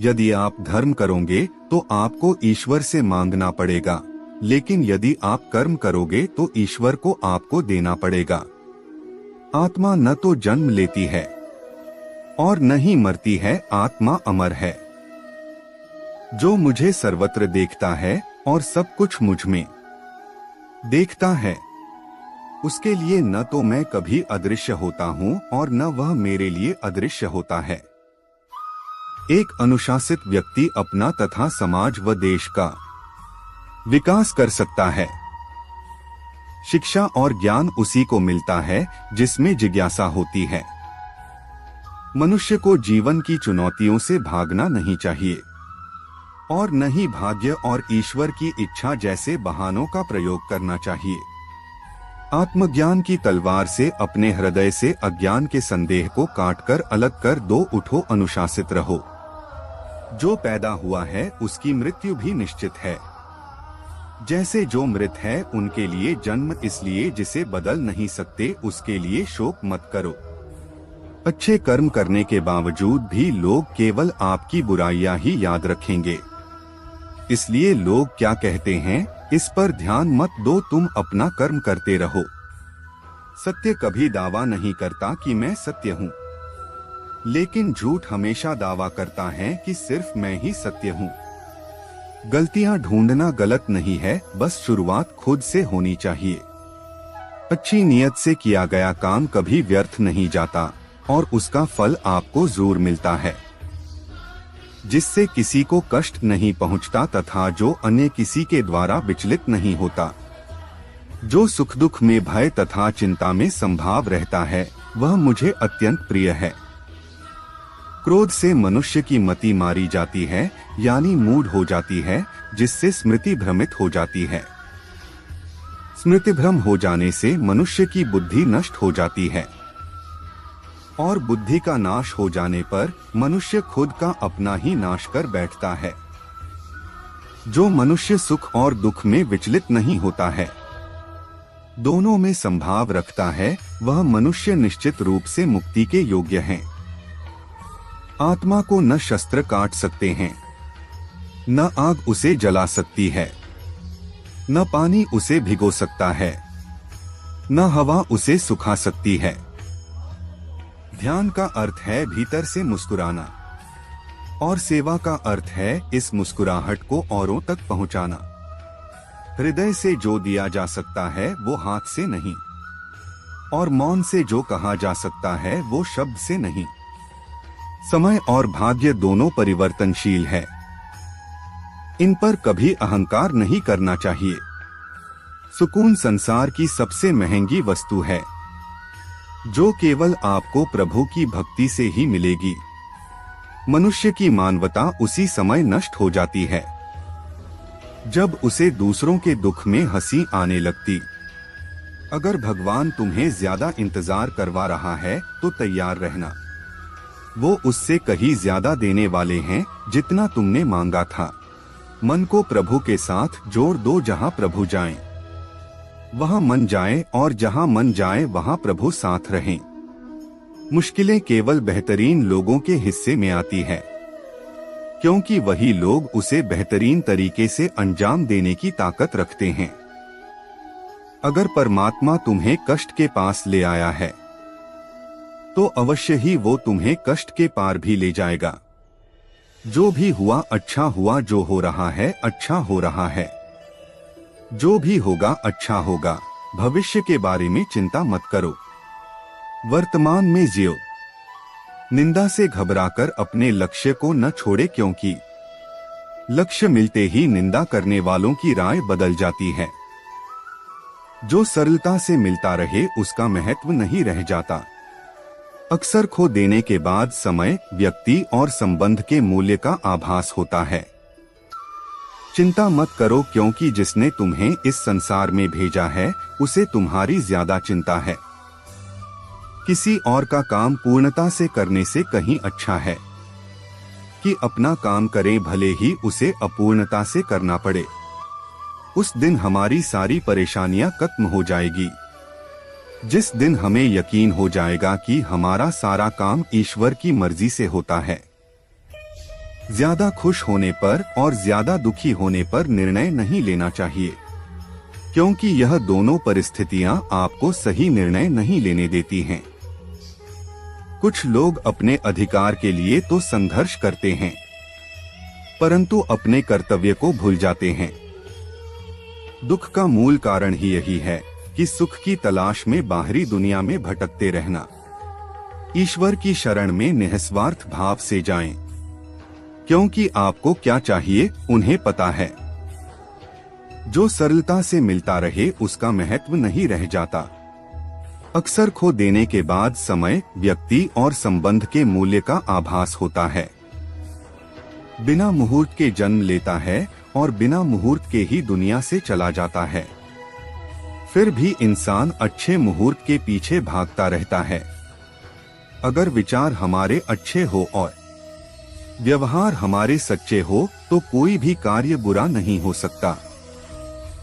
यदि आप धर्म करोगे तो आपको ईश्वर से मांगना पड़ेगा, लेकिन यदि आप कर्म करोगे तो ईश्वर को आपको देना पड़ेगा। आत्मा न तो जन्म लेती है और न ही मरती है, आत्मा अमर है। जो मुझे सर्वत्र देखता है और सब कुछ मुझ में देखता है, उसके लिए न तो मैं कभी अदृश्य होता हूँ और न वह मेरे लिए अदृश्य होता है। एक अनुशासित व्यक्ति अपना तथा समाज व देश का विकास कर सकता है। शिक्षा और ज्ञान उसी को मिलता है जिसमें जिज्ञासा होती है। मनुष्य को जीवन की चुनौतियों से भागना नहीं चाहिए और न ही भाग्य और ईश्वर की इच्छा जैसे बहानों का प्रयोग करना चाहिए। आत्मज्ञान की तलवार से अपने हृदय से अज्ञान के संदेह को काटकर अलग कर दो, उठो, अनुशासित रहो। जो पैदा हुआ है उसकी मृत्यु भी निश्चित है। जैसे जो मृत है उनके लिए जन्म इसलिए जिसे बदल नहीं सकते, उसके लिए शोक मत करो। अच्छे कर्म करने के बावजूद भी लोग केवल आपकी बुराइयां ही याद रखेंगे। इसलिए लोग क्या कहते हैं इस पर ध्यान मत दो, तुम अपना कर्म करते रहो। सत्य कभी दावा नहीं करता कि मैं सत्य हूँ, लेकिन झूठ हमेशा दावा करता है कि सिर्फ मैं ही सत्य हूँ। गलतियां ढूंढना गलत नहीं है, बस शुरुआत खुद से होनी चाहिए। अच्छी नियत से किया गया काम कभी व्यर्थ नहीं जाता और उसका फल आपको जरूर मिलता है, जिससे किसी को कष्ट नहीं पहुंचता तथा जो अन्य किसी के द्वारा विचलित नहीं होता। जो सुख दुख में भय तथा चिंता में संभाव रहता है वह मुझे अत्यंत प्रिय है। क्रोध से मनुष्य की मति मारी जाती है, यानी मूढ़ हो जाती है, जिससे स्मृति भ्रमित हो जाती है। स्मृति भ्रम हो जाने से मनुष्य की बुद्धि नष्ट हो जाती है और बुद्धि का नाश हो जाने पर मनुष्य खुद का अपना ही नाश कर बैठता है। जो मनुष्य सुख और दुख में विचलित नहीं होता है, दोनों में संभाव रखता है, वह मनुष्य निश्चित रूप से मुक्ति के योग्य है। आत्मा को न शस्त्र काट सकते हैं, न आग उसे जला सकती है, न पानी उसे भिगो सकता है, न हवा उसे सुखा सकती है। ध्यान का अर्थ है भीतर से मुस्कुराना और सेवा का अर्थ है इस मुस्कुराहट को औरों तक पहुंचाना। हृदय से जो दिया जा सकता है वो हाथ से नहीं, और मौन से जो कहा जा सकता है वो शब्द से नहीं। समय और भाग्य दोनों परिवर्तनशील है, इन पर कभी अहंकार नहीं करना चाहिए। सुकून संसार की सबसे महंगी वस्तु है, जो केवल आपको प्रभु की भक्ति से ही मिलेगी। मनुष्य की मानवता उसी समय नष्ट हो जाती है जब उसे दूसरों के दुख में हंसी आने लगती। अगर भगवान तुम्हें ज्यादा इंतजार करवा रहा है तो तैयार रहना, वो उससे कहीं ज्यादा देने वाले हैं जितना तुमने मांगा था। मन को प्रभु के साथ जोड़ दो, जहाँ प्रभु जाएं, वहाँ मन जाए, और जहाँ मन जाए वहाँ प्रभु साथ रहें। मुश्किलें केवल बेहतरीन लोगों के हिस्से में आती है, क्योंकि वही लोग उसे बेहतरीन तरीके से अंजाम देने की ताकत रखते हैं। अगर परमात्मा तुम्हें कष्ट के पास ले आया है तो अवश्य ही वो तुम्हें कष्ट के पार भी ले जाएगा। जो भी हुआ अच्छा हुआ, जो हो रहा है अच्छा हो रहा है, जो भी होगा अच्छा होगा। भविष्य के बारे में चिंता मत करो, वर्तमान में जियो। निंदा से घबराकर अपने लक्ष्य को न छोड़े, क्योंकि लक्ष्य मिलते ही निंदा करने वालों की राय बदल जाती है। जो सरलता से मिलता रहे उसका महत्व नहीं रह जाता। अक्सर खो देने के बाद समय, व्यक्ति और संबंध के मूल्य का आभास होता है। चिंता मत करो, क्योंकि जिसने तुम्हें इस संसार में भेजा है उसे तुम्हारी ज्यादा चिंता है। किसी और का काम पूर्णता से करने से कहीं अच्छा है कि अपना काम करें, भले ही उसे अपूर्णता से करना पड़े। उस दिन हमारी सारी परेशानियां खत्म हो जाएगी, जिस दिन हमें यकीन हो जाएगा कि हमारा सारा काम ईश्वर की मर्जी से होता है। ज्यादा खुश होने पर और ज्यादा दुखी होने पर निर्णय नहीं लेना चाहिए, क्योंकि यह दोनों परिस्थितियां आपको सही निर्णय नहीं लेने देती हैं। कुछ लोग अपने अधिकार के लिए तो संघर्ष करते हैं, परंतु अपने कर्तव्य को भूल जाते हैं। दुख का मूल कारण ही यही है कि सुख की तलाश में बाहरी दुनिया में भटकते रहना। ईश्वर की शरण में निस्वार्थ भाव से जाएं, क्योंकि आपको क्या चाहिए उन्हें पता है। जो सरलता से मिलता रहे उसका महत्व नहीं रह जाता। अक्सर खो देने के बाद समय, व्यक्ति और संबंध के मूल्य का आभास होता है। बिना मुहूर्त के जन्म लेता है और बिना मुहूर्त के ही दुनिया से चला जाता है। फिर भी इंसान अच्छे मुहूर्त के पीछे भागता रहता है। अगर विचार हमारे अच्छे हो और व्यवहार हमारे सच्चे हो तो कोई भी कार्य बुरा नहीं हो सकता।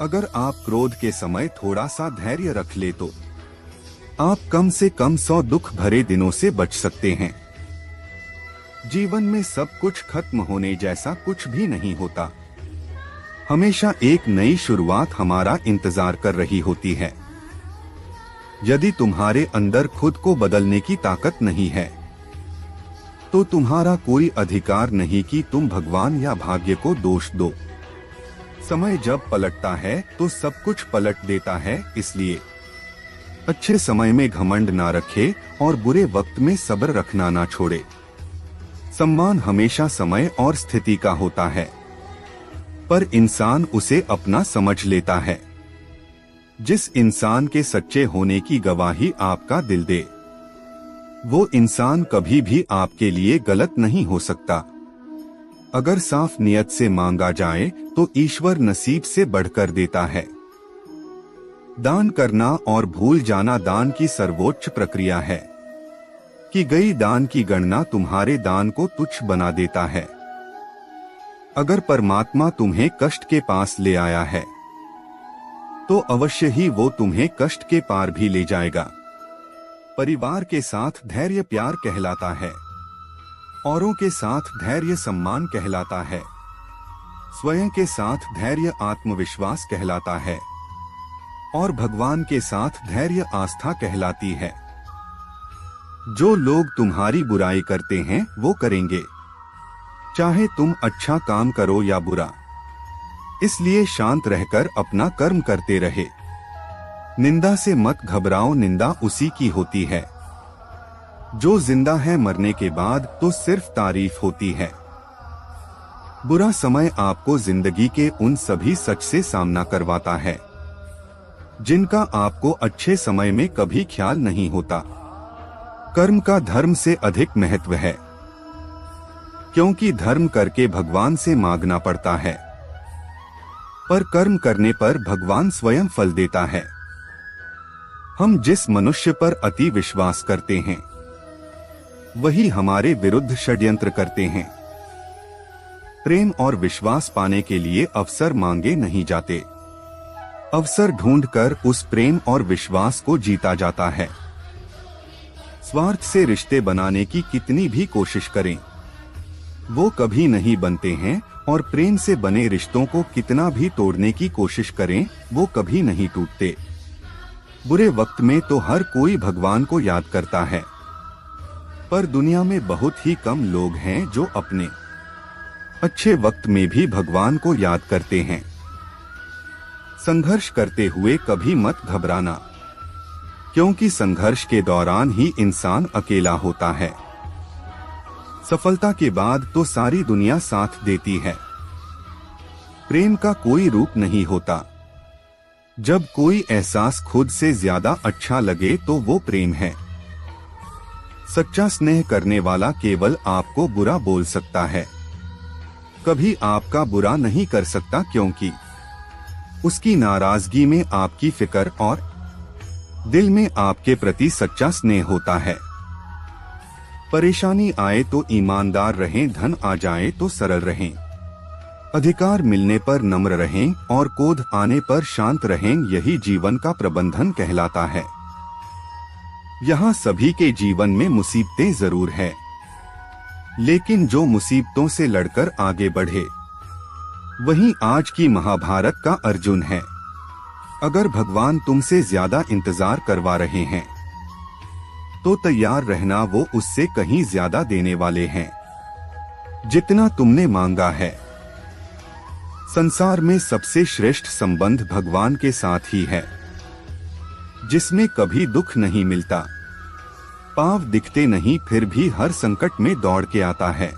अगर आप क्रोध के समय थोड़ा सा धैर्य रख ले तो आप कम से कम 100 दुख भरे दिनों से बच सकते हैं। जीवन में सब कुछ खत्म होने जैसा कुछ भी नहीं होता। हमेशा एक नई शुरुआत हमारा इंतजार कर रही होती है। यदि तुम्हारे अंदर खुद को बदलने की ताकत नहीं है तो तुम्हारा कोई अधिकार नहीं कि तुम भगवान या भाग्य को दोष दो। समय जब पलटता है तो सब कुछ पलट देता है, इसलिए अच्छे समय में घमंड ना रखे और बुरे वक्त में सब्र रखना ना छोड़े। सम्मान हमेशा समय और स्थिति का होता है, पर इंसान उसे अपना समझ लेता है। जिस इंसान के सच्चे होने की गवाही आपका दिल दे, वो इंसान कभी भी आपके लिए गलत नहीं हो सकता। अगर साफ नियत से मांगा जाए तो ईश्वर नसीब से बढ़कर देता है। दान करना और भूल जाना दान की सर्वोच्च प्रक्रिया है। की गई दान की गणना तुम्हारे दान को तुच्छ बना देता है। अगर परमात्मा तुम्हें कष्ट के पास ले आया है तो अवश्य ही वो तुम्हें कष्ट के पार भी ले जाएगा। परिवार के साथ धैर्य प्यार कहलाता है, औरों के साथ धैर्य सम्मान कहलाता है, स्वयं के साथ धैर्य आत्मविश्वास कहलाता है और भगवान के साथ धैर्य आस्था कहलाती है। जो लोग तुम्हारी बुराई करते हैं वो करेंगे, चाहे तुम अच्छा काम करो या बुरा। इसलिए शांत रहकर अपना कर्म करते रहे। निंदा से मत घबराओ, निंदा उसी की होती है जो जिंदा है। मरने के बाद तो सिर्फ तारीफ होती है। बुरा समय आपको जिंदगी के उन सभी सच से सामना करवाता है जिनका आपको अच्छे समय में कभी ख्याल नहीं होता। कर्म का धर्म से अधिक महत्व है, क्योंकि धर्म करके भगवान से मांगना पड़ता है, पर कर्म करने पर भगवान स्वयं फल देता है। हम जिस मनुष्य पर अति विश्वास करते हैं वही हमारे विरुद्ध षड्यंत्र करते हैं। प्रेम और विश्वास पाने के लिए अवसर मांगे नहीं जाते, अवसर ढूंढकर उस प्रेम और विश्वास को जीता जाता है। स्वार्थ से रिश्ते बनाने की कितनी भी कोशिश करें वो कभी नहीं बनते हैं, और प्रेम से बने रिश्तों को कितना भी तोड़ने की कोशिश करें वो कभी नहीं टूटते। बुरे वक्त में तो हर कोई भगवान को याद करता है, पर दुनिया में बहुत ही कम लोग हैं जो अपने अच्छे वक्त में भी भगवान को याद करते हैं। संघर्ष करते हुए कभी मत घबराना, क्योंकि संघर्ष के दौरान ही इंसान अकेला होता है। सफलता के बाद तो सारी दुनिया साथ देती है। प्रेम का कोई रूप नहीं होता। जब कोई एहसास खुद से ज्यादा अच्छा लगे तो वो प्रेम है। सच्चा स्नेह करने वाला केवल आपको बुरा बोल सकता है, कभी आपका बुरा नहीं कर सकता, क्योंकि उसकी नाराजगी में आपकी फिक्र और दिल में आपके प्रति सच्चा स्नेह होता है। परेशानी आए तो ईमानदार रहें, धन आ जाए तो सरल रहें, अधिकार मिलने पर नम्र रहें और क्रोध आने पर शांत रहें। यही जीवन का प्रबंधन कहलाता है। यहाँ सभी के जीवन में मुसीबतें जरूर है, लेकिन जो मुसीबतों से लड़कर आगे बढ़े वही आज की महाभारत का अर्जुन है। अगर भगवान तुमसे ज्यादा इंतजार करवा रहे हैं तो तैयार रहना, वो उससे कहीं ज्यादा देने वाले हैं जितना तुमने मांगा है। संसार में सबसे श्रेष्ठ संबंध भगवान के साथ ही है, जिसमें कभी दुख नहीं मिलता। पांव दिखते नहीं फिर भी हर संकट में दौड़ के आता है।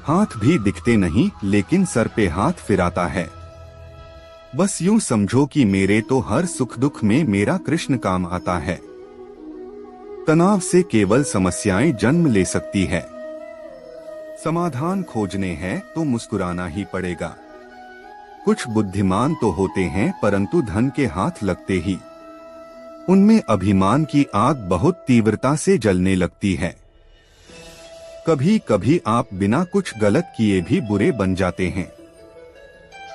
हाथ भी दिखते नहीं लेकिन सर पे हाथ फिराता है। बस यूं समझो कि मेरे तो हर सुख दुख में मेरा कृष्ण काम आता है। तनाव से केवल समस्याएं जन्म ले सकती है। समाधान खोजने हैं तो मुस्कुराना ही पड़ेगा। कुछ बुद्धिमान तो होते हैं परंतु धन के हाथ लगते ही उनमें अभिमान की आग बहुत तीव्रता से जलने लगती है। कभी कभी आप बिना कुछ गलत किए भी बुरे बन जाते हैं,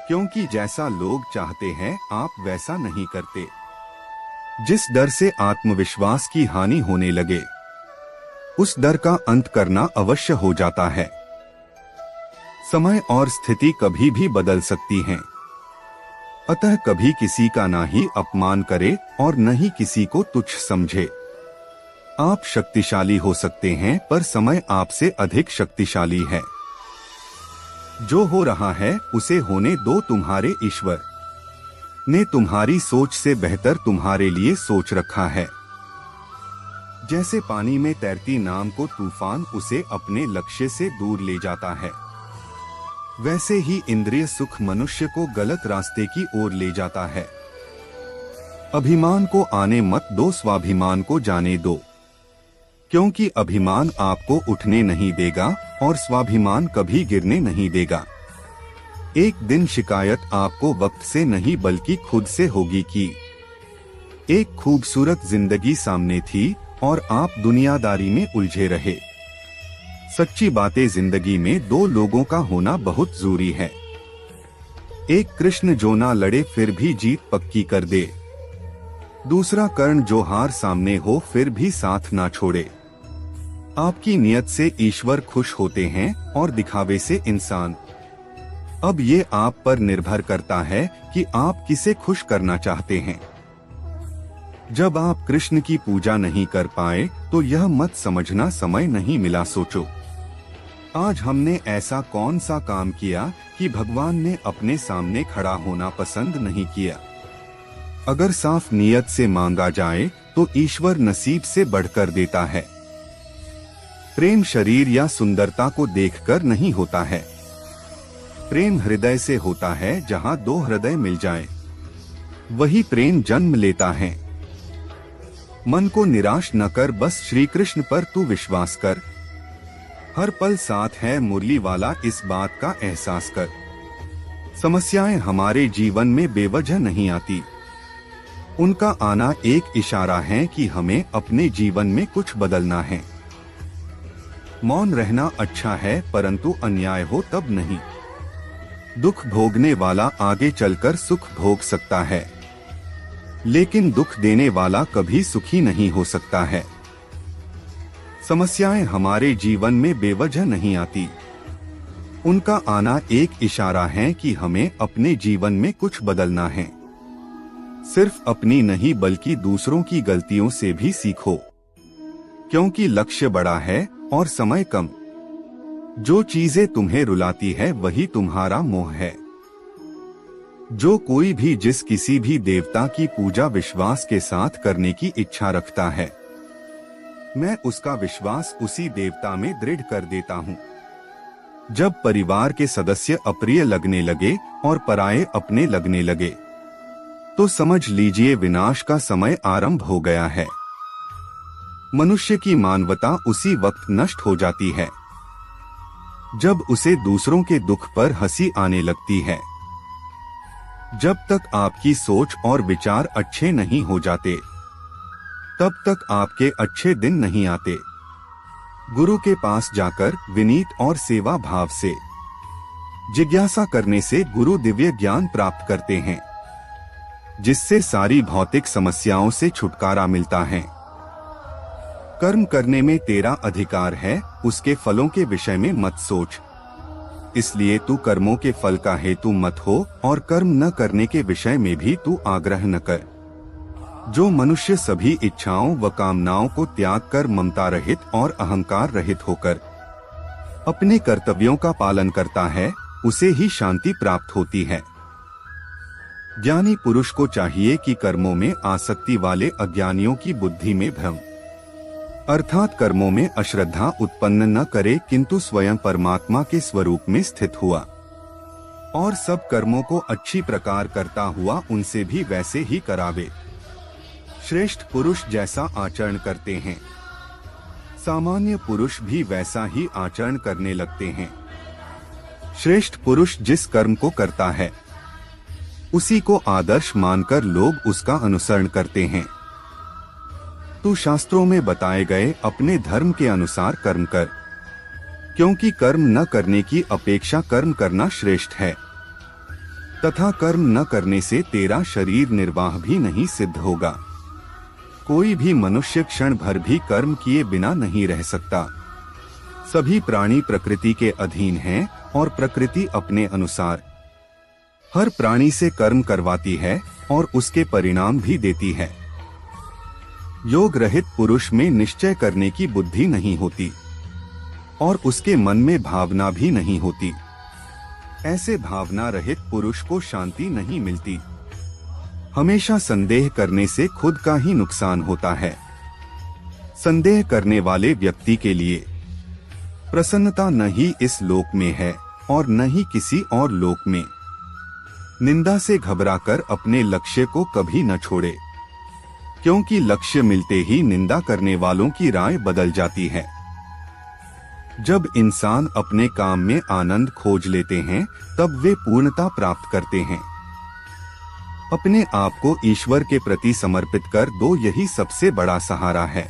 क्योंकि जैसा लोग चाहते हैं आप वैसा नहीं करते। जिस डर से आत्मविश्वास की हानि होने लगे उस डर का अंत करना अवश्य हो जाता है। समय और स्थिति कभी भी बदल सकती हैं, अतः कभी किसी का ना ही अपमान करे और न ही किसी को तुच्छ समझे। आप शक्तिशाली हो सकते हैं पर समय आपसे अधिक शक्तिशाली है। जो हो रहा है उसे होने दो। तुम्हारे ईश्वर ने तुम्हारी सोच से बेहतर तुम्हारे लिए सोच रखा है। जैसे पानी में तैरती नाव को तूफान उसे अपने लक्ष्य से दूर ले जाता है, वैसे ही इंद्रिय सुख मनुष्य को गलत रास्ते की ओर ले जाता है। अभिमान को आने मत दो, स्वाभिमान को जाने दो, क्योंकि अभिमान आपको उठने नहीं देगा और स्वाभिमान कभी गिरने नहीं देगा। एक दिन शिकायत आपको वक्त से नहीं बल्कि खुद से होगी कि एक खूबसूरत जिंदगी सामने थी और आप दुनियादारी में उलझे रहे। सच्ची बातें जिंदगी में दो लोगों का होना बहुत जरूरी है। एक कृष्ण जो ना लड़े फिर भी जीत पक्की कर दे, दूसरा कर्ण जो हार सामने हो फिर भी साथ ना छोड़े। आपकी नियत से ईश्वर खुश होते हैं और दिखावे से इंसान। अब ये आप पर निर्भर करता है कि आप किसे खुश करना चाहते हैं। जब आप कृष्ण की पूजा नहीं कर पाए तो यह मत समझना समय नहीं मिला, सोचो आज हमने ऐसा कौन सा काम किया कि भगवान ने अपने सामने खड़ा होना पसंद नहीं किया। अगर साफ नियत से मांगा जाए तो ईश्वर नसीब से बढ़कर देता है। प्रेम शरीर या सुंदरता को देखकर नहीं होता है, प्रेम हृदय से होता है। जहां दो हृदय मिल जाएं, वही प्रेम जन्म लेता है। मन को निराश न कर, बस श्री कृष्ण पर तू विश्वास कर। हर पल साथ है मुरली वाला, इस बात का एहसास कर। समस्याएं हमारे जीवन में बेवजह नहीं आती, उनका आना एक इशारा है कि हमें अपने जीवन में कुछ बदलना है। मौन रहना अच्छा है परंतु अन्याय हो तब नहीं। दुख भोगने वाला आगे चलकर सुख भोग सकता है, लेकिन दुख देने वाला कभी सुखी नहीं हो सकता है। समस्याएं हमारे जीवन में बेवजह नहीं आती, उनका आना एक इशारा है कि हमें अपने जीवन में कुछ बदलना है। सिर्फ अपनी नहीं बल्कि दूसरों की गलतियों से भी सीखो, क्योंकि लक्ष्य बड़ा है और समय कम। जो चीजें तुम्हें रुलाती है वही तुम्हारा मोह है। जो कोई भी जिस किसी भी देवता की पूजा विश्वास के साथ करने की इच्छा रखता है, मैं उसका विश्वास उसी देवता में दृढ़ कर देता हूँ। जब परिवार के सदस्य अप्रिय लगने लगे और पराये अपने लगने लगे तो समझ लीजिए विनाश का समय आरंभ हो गया है। मनुष्य की मानवता उसी वक्त नष्ट हो जाती है जब उसे दूसरों के दुख पर हंसी आने लगती है। जब तक आपकी सोच और विचार अच्छे नहीं हो जाते तब तक आपके अच्छे दिन नहीं आते। गुरु के पास जाकर विनीत और सेवा भाव से जिज्ञासा करने से गुरु दिव्य ज्ञान प्राप्त करते हैं, जिससे सारी भौतिक समस्याओं से छुटकारा मिलता है। कर्म करने में तेरा अधिकार है, उसके फलों के विषय में मत सोच। इसलिए तू कर्मों के फल का हेतु मत हो और कर्म न करने के विषय में भी तू आग्रह न कर। जो मनुष्य सभी इच्छाओं व कामनाओं को त्याग कर ममता रहित और अहंकार रहित होकर अपने कर्तव्यों का पालन करता है, उसे ही शांति प्राप्त होती है। ज्ञानी पुरुष को चाहिए कि कर्मों में आसक्ति वाले अज्ञानियों की बुद्धि में भ्रम अर्थात कर्मों में अश्रद्धा उत्पन्न न करे, किंतु स्वयं परमात्मा के स्वरूप में स्थित हुआ और सब कर्मों को अच्छी प्रकार करता हुआ उनसे भी वैसे ही करावे। श्रेष्ठ पुरुष जैसा आचरण करते हैं, सामान्य पुरुष भी वैसा ही आचरण करने लगते हैं। श्रेष्ठ पुरुष जिस कर्म को करता है उसी को आदर्श मानकर लोग उसका अनुसरण करते हैं। तू शास्त्रों में बताए गए अपने धर्म के अनुसार कर्म कर, क्योंकि कर्म न करने की अपेक्षा कर्म करना श्रेष्ठ है, तथा कर्म न करने से तेरा शरीर निर्वाह भी नहीं सिद्ध होगा। कोई भी मनुष्य क्षण भर भी कर्म किए बिना नहीं रह सकता। सभी प्राणी प्रकृति के अधीन हैं और प्रकृति अपने अनुसार हर प्राणी से कर्म करवाती है और उसके परिणाम भी देती है। योग रहित पुरुष में निश्चय करने की बुद्धि नहीं होती और उसके मन में भावना भी नहीं होती। ऐसे भावना रहित पुरुष को शांति नहीं मिलती। हमेशा संदेह करने से खुद का ही नुकसान होता है। संदेह करने वाले व्यक्ति के लिए प्रसन्नता न ही इस लोक में है और न ही किसी और लोक में। निंदा से घबराकर अपने लक्ष्य को कभी न छोड़े, क्योंकि लक्ष्य मिलते ही निंदा करने वालों की राय बदल जाती है। जब इंसान अपने काम में आनंद खोज लेते हैं, तब वे पूर्णता प्राप्त करते हैं। अपने आप को ईश्वर के प्रति समर्पित कर दो, यही सबसे बड़ा सहारा है।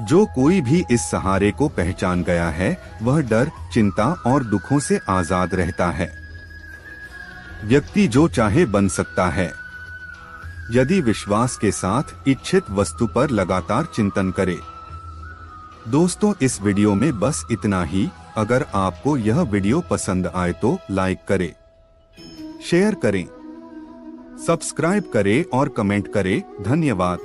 जो कोई भी इस सहारे को पहचान गया है, वह डर, चिंता और दुखों से आजाद रहता है। व्यक्ति जो चाहे बन सकता है, यदि विश्वास के साथ इच्छित वस्तु पर लगातार चिंतन करे। दोस्तों, इस वीडियो में बस इतना ही। अगर आपको यह वीडियो पसंद आए तो लाइक करें, शेयर करें, सब्सक्राइब करें और कमेंट करें। धन्यवाद।